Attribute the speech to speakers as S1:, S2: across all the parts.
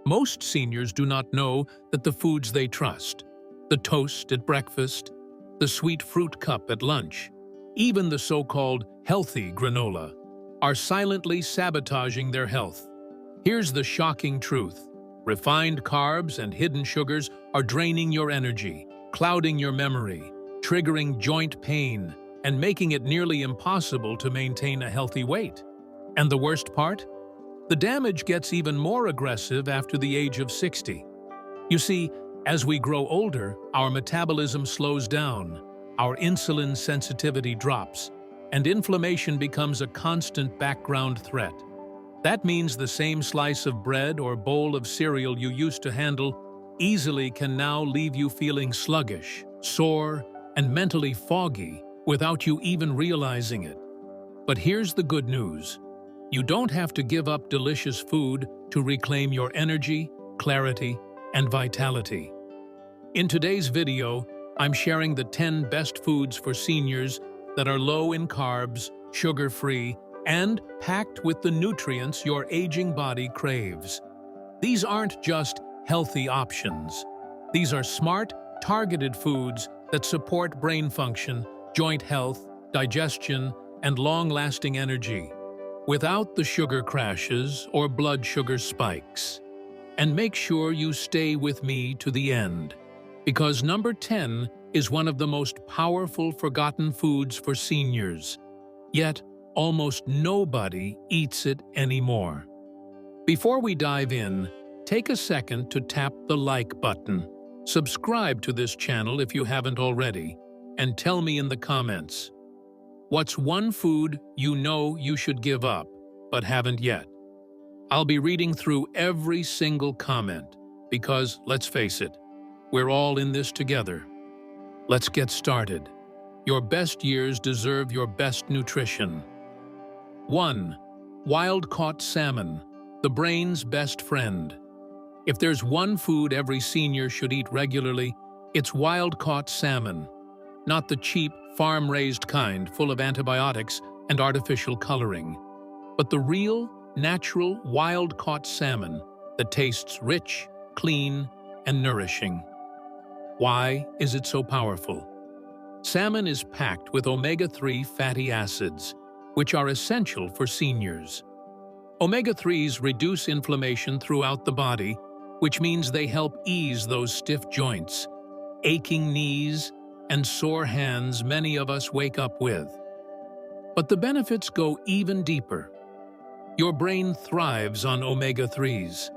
S1: Most seniors do not know that the foods they trust, the toast at breakfast, the sweet fruit cup at lunch, even the so-called healthy granola, are silently sabotaging their health. Here's the shocking truth. Refined carbs and hidden sugars are draining your energy, clouding your memory, triggering joint pain, and making it nearly impossible to maintain a healthy weight. And the worst part? The damage gets even more aggressive after the age of 60. You see, as we grow older, our metabolism slows down, our insulin sensitivity drops, and inflammation becomes a constant background threat. That means the same slice of bread or bowl of cereal you used to handle easily can now leave you feeling sluggish, sore, and mentally foggy without you even realizing it. But here's the good news. You don't have to give up delicious food to reclaim your energy, clarity, and vitality. In today's video, I'm sharing the 10 best foods for seniors that are low in carbs, sugar-free, and packed with the nutrients your aging body craves. These aren't just healthy options. These are smart, targeted foods that support brain function, joint health, digestion, and long-lasting energy, without the sugar crashes or blood sugar spikes. And make sure you stay with me to the end, because number 10 is one of the most powerful forgotten foods for seniors. Yet, almost nobody eats it anymore. Before we dive in, take a second to tap the like button. Subscribe to this channel if you haven't already, and tell me in the comments, what's one food you know you should give up, but haven't yet? I'll be reading through every single comment, because, let's face it, we're all in this together. Let's get started. Your best years deserve your best nutrition. 1. Wild-Caught Salmon, the brain's best friend. If there's one food every senior should eat regularly, it's wild-caught salmon. Not the cheap, farm-raised kind full of antibiotics and artificial coloring, but the real, natural, wild-caught salmon that tastes rich, clean, and nourishing. Why is it so powerful? Salmon is packed with omega-3 fatty acids, which are essential for seniors. Omega-3s reduce inflammation throughout the body, which means they help ease those stiff joints, aching knees, and sore hands many of us wake up with. But the benefits go even deeper. Your brain thrives on omega-3s.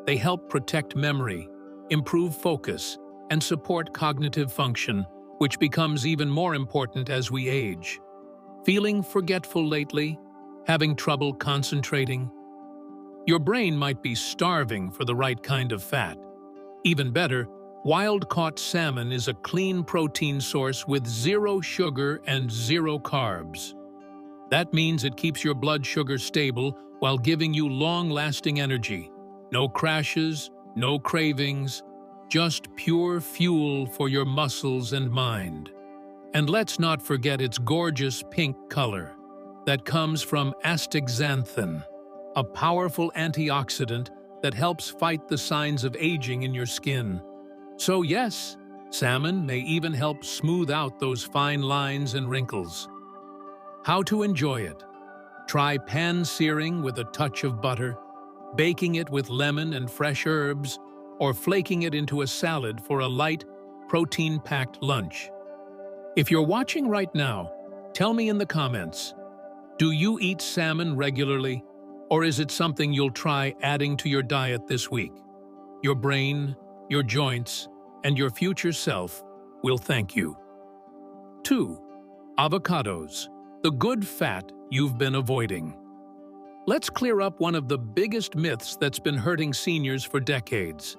S1: They help protect memory, improve focus, and support cognitive function, which becomes even more important as we age. Feeling forgetful lately? Having trouble concentrating? Your brain might be starving for the right kind of fat. Even better, wild-caught salmon is a clean protein source with 0 sugar and 0 carbs. That means it keeps your blood sugar stable while giving you long-lasting energy. No crashes, no cravings, just pure fuel for your muscles and mind. And let's not forget its gorgeous pink color that comes from astaxanthin, a powerful antioxidant that helps fight the signs of aging in your skin. So yes, salmon may even help smooth out those fine lines and wrinkles. How to enjoy it? Try pan-searing with a touch of butter, baking it with lemon and fresh herbs, or flaking it into a salad for a light, protein-packed lunch. If you're watching right now, tell me in the comments, do you eat salmon regularly, or is it something you'll try adding to your diet this week? Your brain, your joints, and your future self will thank you. 2. Avocados, the good fat you've been avoiding. Let's clear up one of the biggest myths that's been hurting seniors for decades.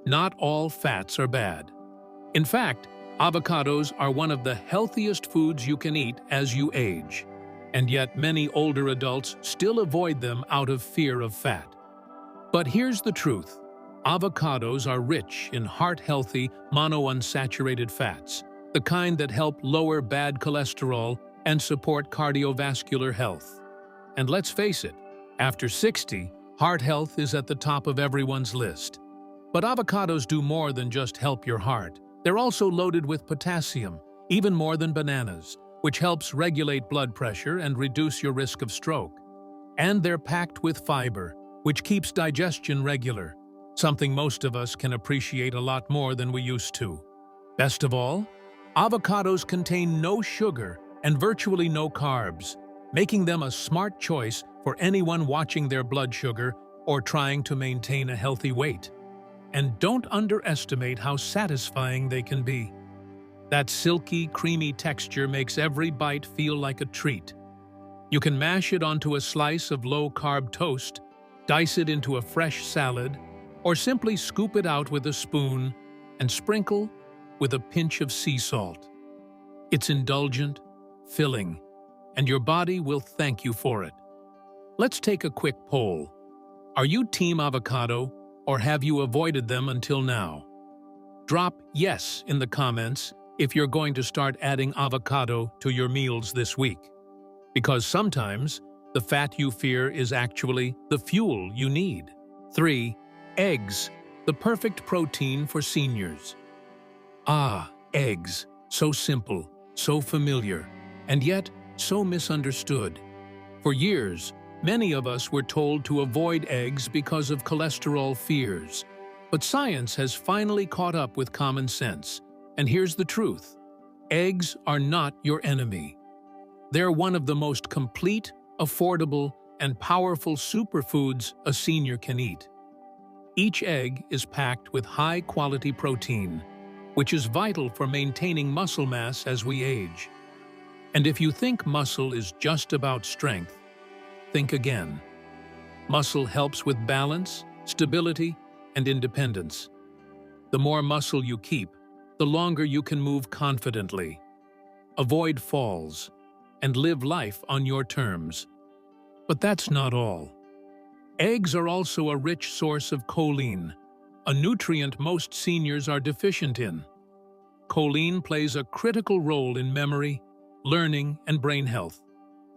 S1: Not all fats are bad. In fact, avocados are one of the healthiest foods you can eat as you age, and yet many older adults still avoid them out of fear of fat. But here's the truth. Avocados are rich in heart-healthy monounsaturated fats, the kind that help lower bad cholesterol and support cardiovascular health. And let's face it, after 60, Heart health is at the top of everyone's list. But avocados do more than just help your heart. They're also loaded with potassium, even more than bananas, which helps regulate blood pressure and reduce your risk of stroke. And they're packed with fiber, which keeps digestion regular, something most of us can appreciate a lot more than we used to. Best of all, avocados contain no sugar and virtually no carbs, making them a smart choice for anyone watching their blood sugar or trying to maintain a healthy weight. And don't underestimate how satisfying they can be. That silky, creamy texture makes every bite feel like a treat. You can mash it onto a slice of low-carb toast, dice it into a fresh salad, or simply scoop it out with a spoon and sprinkle with a pinch of sea salt. It's indulgent, filling, and your body will thank you for it. Let's take a quick poll. Are you team avocado, or have you avoided them until now? Drop yes in the comments if you're going to start adding avocado to your meals this week. Because sometimes, the fat you fear is actually the fuel you need. 3. Eggs, the perfect protein for seniors. Ah, eggs. So simple, so familiar, and yet so misunderstood. For years, many of us were told to avoid eggs because of cholesterol fears. But science has finally caught up with common sense. And here's the truth. Eggs are not your enemy. They're one of the most complete, affordable, and powerful superfoods a senior can eat. Each egg is packed with high-quality protein, which is vital for maintaining muscle mass as we age. And if you think muscle is just about strength, think again. Muscle helps with balance, stability, and independence. The more muscle you keep, the longer you can move confidently, avoid falls, and live life on your terms. But that's not all. Eggs are also a rich source of choline, a nutrient most seniors are deficient in. Choline plays a critical role in memory, learning, and brain health.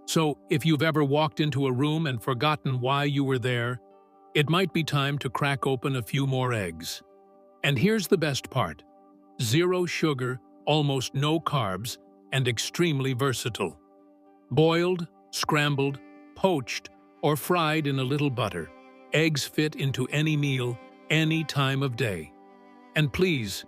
S1: So, if you've ever walked into a room and forgotten why you were there, it might be time to crack open a few more eggs. And here's the best part. Zero sugar, almost no carbs, and extremely versatile. Boiled, scrambled, poached, or fried in a little butter, eggs fit into any meal, any time of day. And please,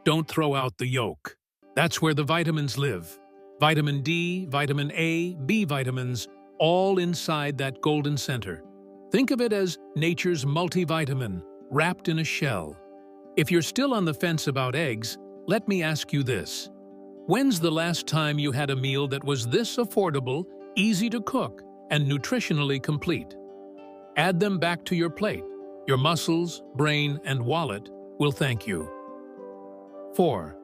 S1: don't throw out the yolk. That's where the vitamins live. Vitamin D, vitamin A, B vitamins, all inside that golden center. Think of it as nature's multivitamin, wrapped in a shell. If you're still on the fence about eggs, let me ask you this. When's the last time you had a meal that was this affordable, easy to cook, and nutritionally complete? Add them back to your plate. Your muscles, brain, and wallet will thank you. 4.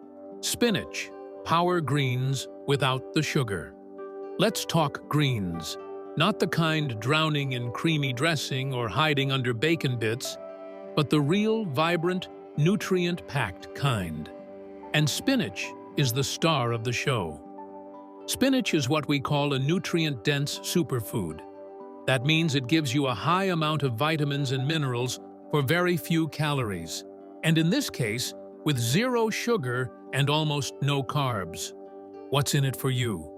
S1: Spinach, power greens without the sugar. Let's talk greens. Not the kind drowning in creamy dressing or hiding under bacon bits, but the real, vibrant, nutrient-packed kind. And spinach is the star of the show. Spinach is what we call a nutrient-dense superfood. That means it gives you a high amount of vitamins and minerals for very few calories, and in this case, with zero sugar and almost no carbs. What's in it for you?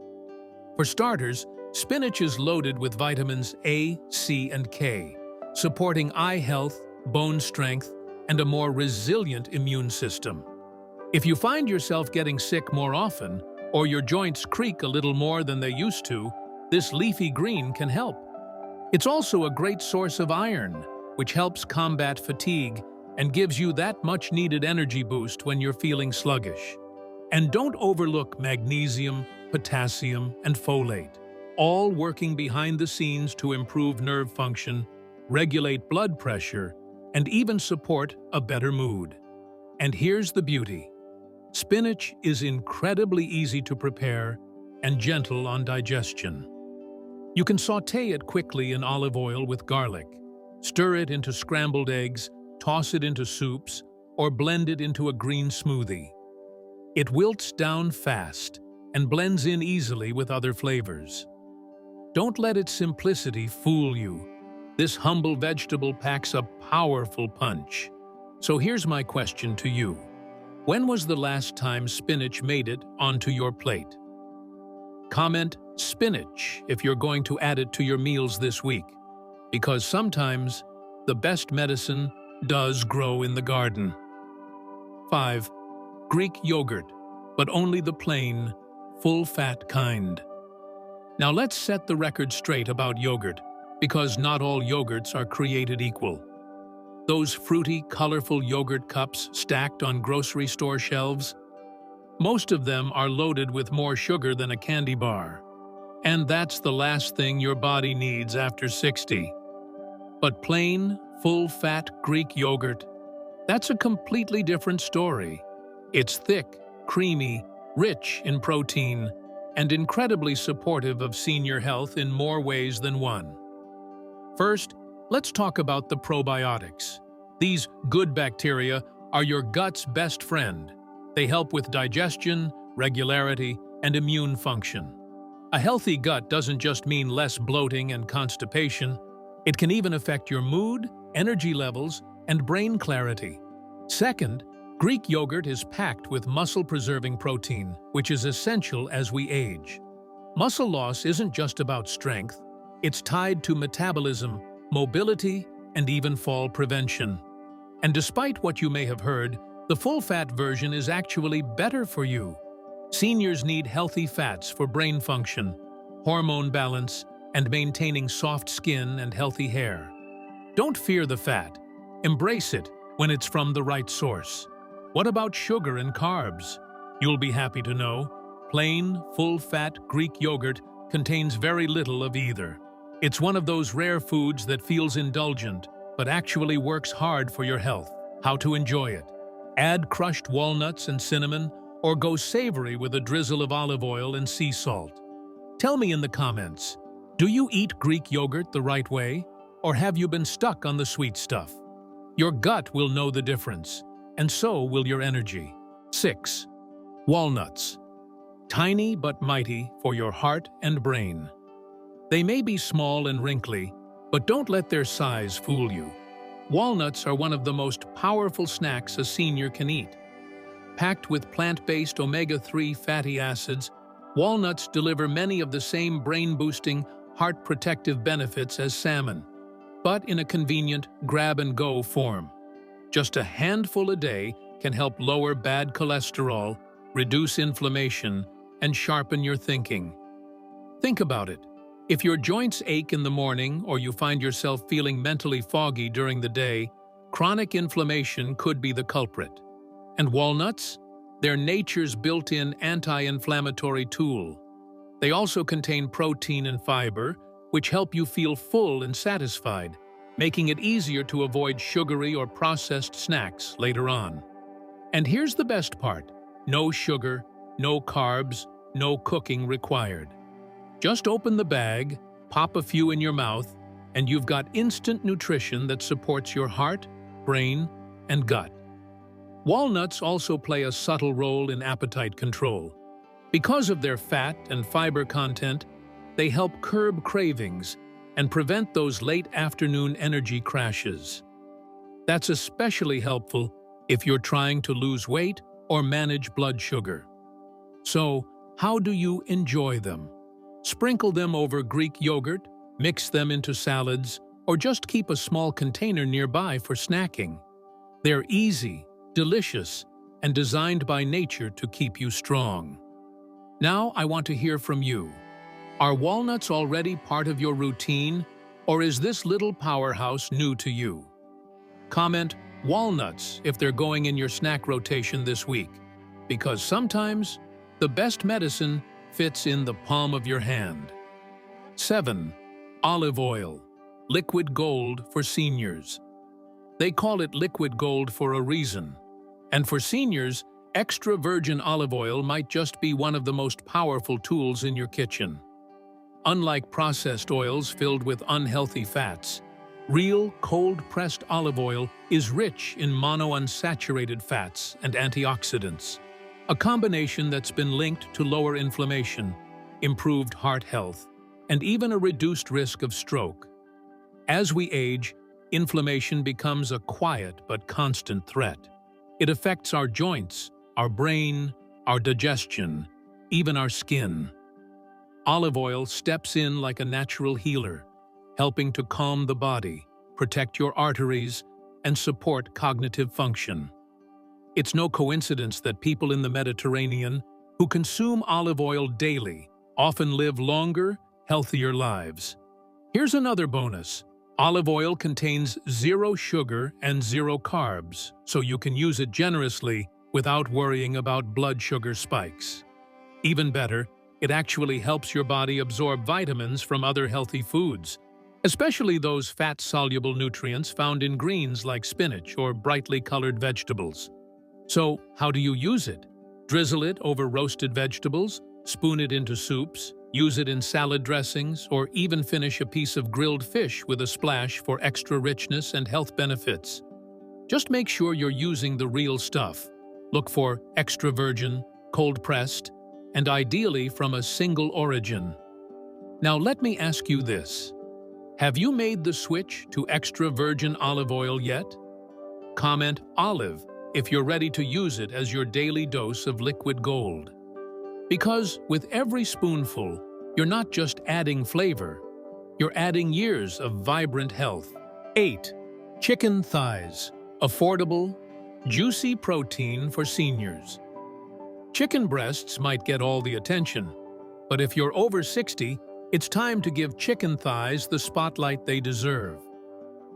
S1: For starters, spinach is loaded with vitamins A, C, and K, supporting eye health, bone strength, and a more resilient immune system. If you find yourself getting sick more often, or your joints creak a little more than they used to, this leafy green can help. It's also a great source of iron, which helps combat fatigue and gives you that much-needed energy boost when you're feeling sluggish. And don't overlook magnesium, potassium, and folate, all working behind the scenes to improve nerve function, regulate blood pressure, and even support a better mood. And here's the beauty. Spinach is incredibly easy to prepare and gentle on digestion. You can sauté it quickly in olive oil with garlic, stir it into scrambled eggs, toss it into soups, or blend it into a green smoothie. It wilts down fast and blends in easily with other flavors. Don't let its simplicity fool you. This humble vegetable packs a powerful punch. So here's my question to you. When was the last time spinach made it onto your plate? Comment spinach if you're going to add it to your meals this week, because sometimes the best medicine does grow in the garden. 5. Greek yogurt, but only the plain, full-fat kind. Now let's set the record straight about yogurt, because not all yogurts are created equal. Those fruity, colorful yogurt cups stacked on grocery store shelves, most of them are loaded with more sugar than a candy bar. And that's the last thing your body needs after 60. But plain, full-fat Greek yogurt, that's a completely different story. It's thick, creamy, rich in protein, and incredibly supportive of senior health in more ways than one. First, let's talk about the probiotics. These good bacteria are your gut's best friend. They help with digestion, regularity, and immune function. A healthy gut doesn't just mean less bloating and constipation. It can even affect your mood, energy levels, and brain clarity. Second, Greek yogurt is packed with muscle-preserving protein, which is essential as we age. Muscle loss isn't just about strength. It's tied to metabolism, mobility, and even fall prevention. And despite what you may have heard, the full-fat version is actually better for you. Seniors need healthy fats for brain function, hormone balance, and maintaining soft skin and healthy hair. Don't fear the fat. Embrace it when it's from the right source. What about sugar and carbs? You'll be happy to know, plain, full-fat Greek yogurt contains very little of either. It's one of those rare foods that feels indulgent, but actually works hard for your health. How to enjoy it? Add crushed walnuts and cinnamon, or go savory with a drizzle of olive oil and sea salt. Tell me in the comments, do you eat Greek yogurt the right way, or have you been stuck on the sweet stuff? Your gut will know the difference, and so will your energy. 6. Walnuts. Tiny but mighty for your heart and brain. They may be small and wrinkly, but don't let their size fool you. Walnuts are one of the most powerful snacks a senior can eat. Packed with plant-based omega-3 fatty acids, walnuts deliver many of the same brain-boosting, heart-protective benefits as salmon, but in a convenient grab-and-go form. Just a handful a day can help lower bad cholesterol, reduce inflammation, and sharpen your thinking. Think about it. If your joints ache in the morning or you find yourself feeling mentally foggy during the day, chronic inflammation could be the culprit. And walnuts? They're nature's built-in anti-inflammatory tool. They also contain protein and fiber, which help you feel full and satisfied, making it easier to avoid sugary or processed snacks later on. And here's the best part: no sugar, no carbs, no cooking required. Just open the bag, pop a few in your mouth, and you've got instant nutrition that supports your heart, brain, and gut. Walnuts also play a subtle role in appetite control. Because of their fat and fiber content, they help curb cravings and prevent those late afternoon energy crashes. That's especially helpful if you're trying to lose weight or manage blood sugar. So, how do you enjoy them? Sprinkle them over Greek yogurt, mix them into salads, or just keep a small container nearby for snacking. They're easy, delicious, and designed by nature to keep you strong. Now I want to hear from you. Are walnuts already part of your routine, or is this little powerhouse new to you? Comment walnuts if they're going in your snack rotation this week, because sometimes the best medicine fits in the palm of your hand. 7. Olive oil, liquid gold for seniors. They call it liquid gold for a reason. And for seniors, extra virgin olive oil might just be one of the most powerful tools in your kitchen. Unlike processed oils filled with unhealthy fats, real cold-pressed olive oil is rich in monounsaturated fats and antioxidants, a combination that's been linked to lower inflammation, improved heart health, and even a reduced risk of stroke. As we age, inflammation becomes a quiet but constant threat. It affects our joints, our brain, our digestion, even our skin. Olive oil steps in like a natural healer, helping to calm the body, protect your arteries, and support cognitive function. It's no coincidence that people in the Mediterranean who consume olive oil daily often live longer, healthier lives. Here's another bonus. Olive oil contains 0 sugar and 0 carbs, so you can use it generously without worrying about blood sugar spikes. Even better, it actually helps your body absorb vitamins from other healthy foods, especially those fat-soluble nutrients found in greens like spinach or brightly colored vegetables. So, how do you use it? Drizzle it over roasted vegetables, spoon it into soups, use it in salad dressings, or even finish a piece of grilled fish with a splash for extra richness and health benefits. Just make sure you're using the real stuff. Look for extra virgin, cold-pressed, and ideally from a single origin. Now let me ask you this. Have you made the switch to extra virgin olive oil yet? Comment olive if you're ready to use it as your daily dose of liquid gold. Because with every spoonful, you're not just adding flavor, you're adding years of vibrant health. 8. Chicken thighs. Affordable, juicy protein for seniors. Chicken breasts might get all the attention, but if you're over 60, it's time to give chicken thighs the spotlight they deserve.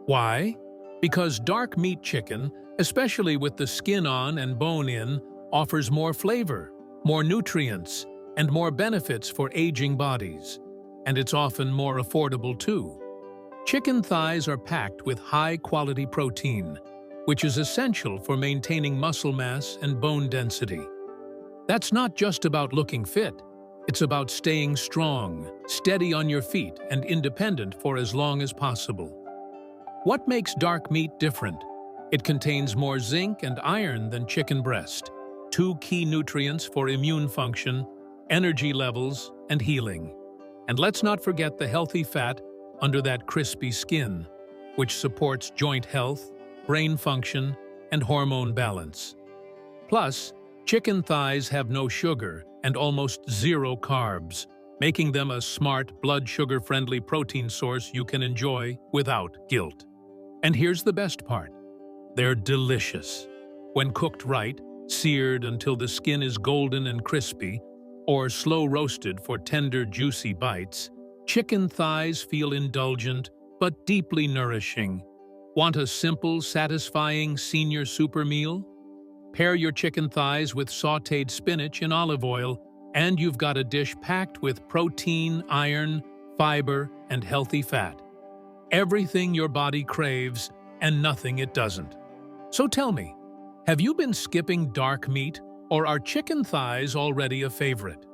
S1: Why? Because dark meat chicken, especially with the skin on and bone in, offers more flavor, more nutrients, and more benefits for aging bodies. And it's often more affordable too. Chicken thighs are packed with high-quality protein, which is essential for maintaining muscle mass and bone density. That's not just about looking fit. It's about staying strong, steady on your feet, and independent for as long as possible. What makes dark meat different? It contains more zinc and iron than chicken breast, 2 key nutrients for immune function, energy levels, and healing. And let's not forget the healthy fat under that crispy skin, which supports joint health, brain function, and hormone balance. Plus, chicken thighs have no sugar and almost 0 carbs, making them a smart, blood sugar-friendly protein source you can enjoy without guilt. And here's the best part. They're delicious. When cooked right, seared until the skin is golden and crispy, or slow roasted for tender, juicy bites, chicken thighs feel indulgent but deeply nourishing. Want a simple, satisfying senior super meal? Pair your chicken thighs with sautéed spinach in olive oil, and you've got a dish packed with protein, iron, fiber, and healthy fat. Everything your body craves and nothing it doesn't. So tell me, have you been skipping dark meat, or are chicken thighs already a favorite?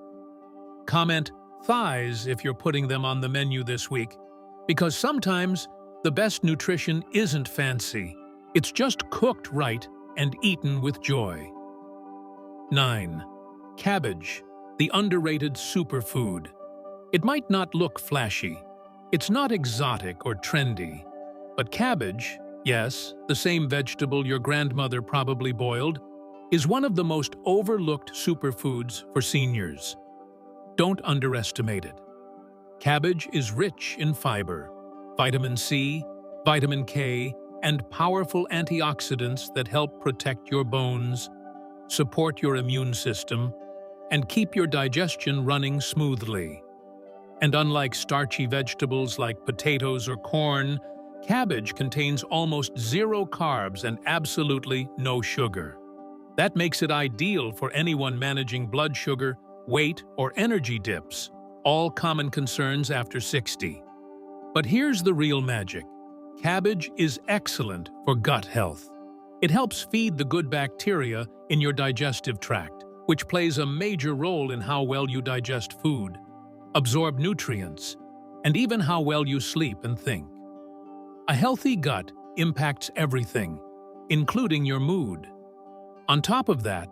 S1: Comment thighs if you're putting them on the menu this week, because sometimes the best nutrition isn't fancy. It's just cooked right and eaten with joy. 9. Cabbage, the underrated superfood. It might not look flashy. It's not exotic or trendy. But cabbage, yes, the same vegetable your grandmother probably boiled, is one of the most overlooked superfoods for seniors. Don't underestimate it. Cabbage is rich in fiber, vitamin C, vitamin K, and powerful antioxidants that help protect your bones, support your immune system, and keep your digestion running smoothly. And unlike starchy vegetables like potatoes or corn, cabbage contains almost 0 carbs and absolutely no sugar. That makes it ideal for anyone managing blood sugar, weight, or energy dips, all common concerns after 60. But here's the real magic. Cabbage is excellent for gut health. It helps feed the good bacteria in your digestive tract, which plays a major role in how well you digest food, absorb nutrients, and even how well you sleep and think. A healthy gut impacts everything, including your mood. On top of that,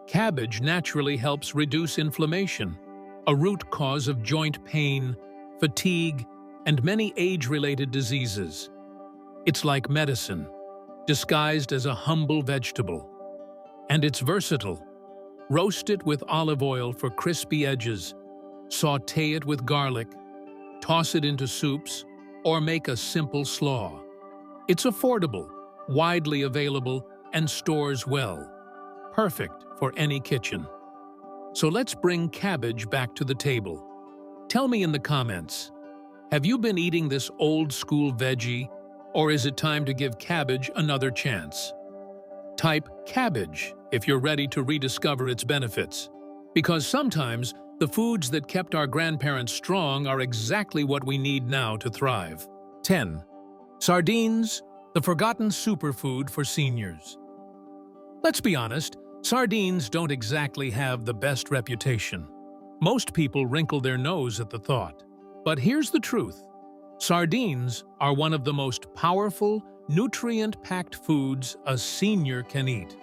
S1: cabbage naturally helps reduce inflammation, a root cause of joint pain, fatigue, and many age-related diseases. It's like medicine, disguised as a humble vegetable. And it's versatile. Roast it with olive oil for crispy edges, sauté it with garlic, toss it into soups, or make a simple slaw. It's affordable, widely available, and stores well. Perfect for any kitchen. So let's bring cabbage back to the table. Tell me in the comments, have you been eating this old-school veggie, or is it time to give cabbage another chance? Type cabbage if you're ready to rediscover its benefits. Because sometimes, the foods that kept our grandparents strong are exactly what we need now to thrive. 10. Sardines, the forgotten superfood for seniors. Let's be honest, sardines don't exactly have the best reputation. Most people wrinkle their nose at the thought. But here's the truth. Sardines are one of the most powerful, nutrient-packed foods a senior can eat.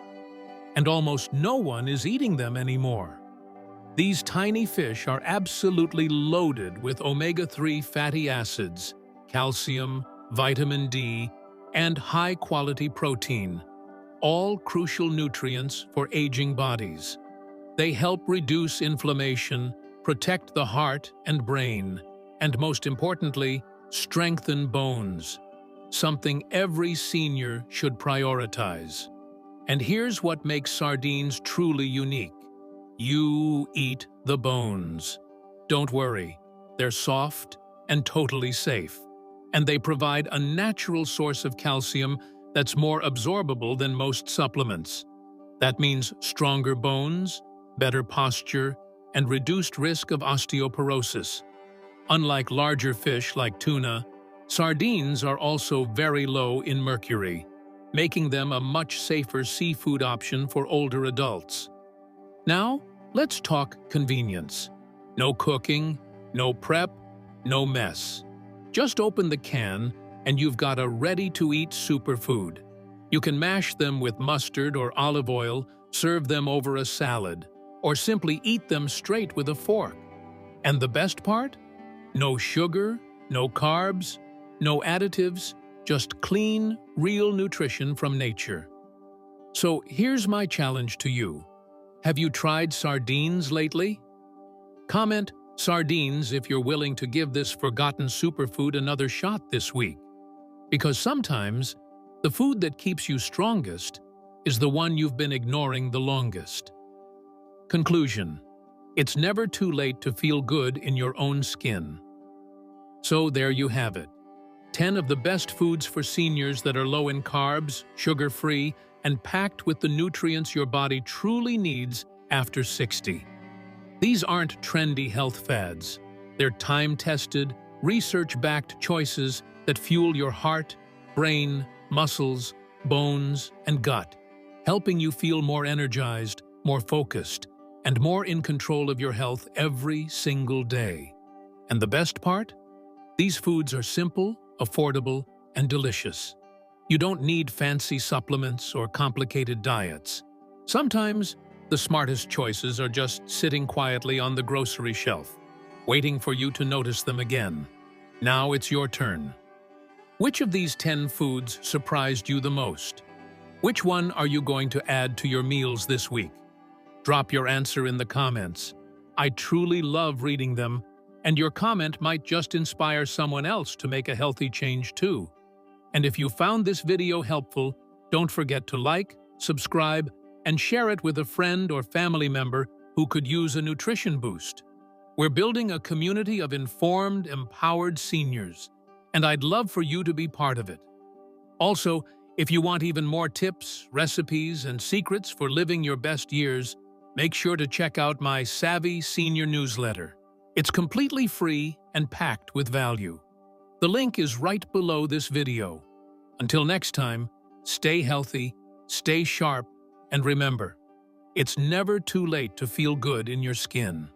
S1: And almost no one is eating them anymore. These tiny fish are absolutely loaded with omega-3 fatty acids, calcium, vitamin D, and high-quality protein, all crucial nutrients for aging bodies. They help reduce inflammation, protect the heart and brain, and most importantly, strengthen bones, something every senior should prioritize. And here's what makes sardines truly unique. You eat the bones. Don't worry, they're soft and totally safe. And they provide a natural source of calcium that's more absorbable than most supplements. That means stronger bones, better posture, and reduced risk of osteoporosis. Unlike larger fish like tuna, sardines are also very low in mercury, making them a much safer seafood option for older adults. Now, let's talk convenience. No cooking, no prep, no mess. Just open the can and you've got a ready-to-eat superfood. You can mash them with mustard or olive oil, serve them over a salad, or simply eat them straight with a fork. And the best part? No sugar, no carbs, no additives, just clean, real nutrition from nature. So here's my challenge to you. Have you tried sardines lately? Comment sardines if you're willing to give this forgotten superfood another shot this week. Because sometimes, the food that keeps you strongest is the one you've been ignoring the longest. Conclusion: it's never too late to feel good in your own skin. So there you have it. 10 of the best foods for seniors that are low in carbs, sugar-free, and packed with the nutrients your body truly needs after 60. These aren't trendy health fads. They're time-tested, research-backed choices that fuel your heart, brain, muscles, bones, and gut, helping you feel more energized, more focused, and more in control of your health every single day. And the best part? These foods are simple, affordable, and delicious. You don't need fancy supplements or complicated diets. Sometimes, the smartest choices are just sitting quietly on the grocery shelf, waiting for you to notice them again. Now it's your turn. Which of these 10 foods surprised you the most? Which one are you going to add to your meals this week? Drop your answer in the comments. I truly love reading them, and your comment might just inspire someone else to make a healthy change too. And if you found this video helpful, don't forget to like, subscribe, and share it with a friend or family member who could use a nutrition boost. We're building a community of informed, empowered seniors, and I'd love for you to be part of it. Also, if you want even more tips, recipes, and secrets for living your best years, make sure to check out my Savvy Senior newsletter. It's completely free and packed with value. The link is right below this video. Until next time, stay healthy, stay sharp, and remember, it's never too late to feel good in your skin.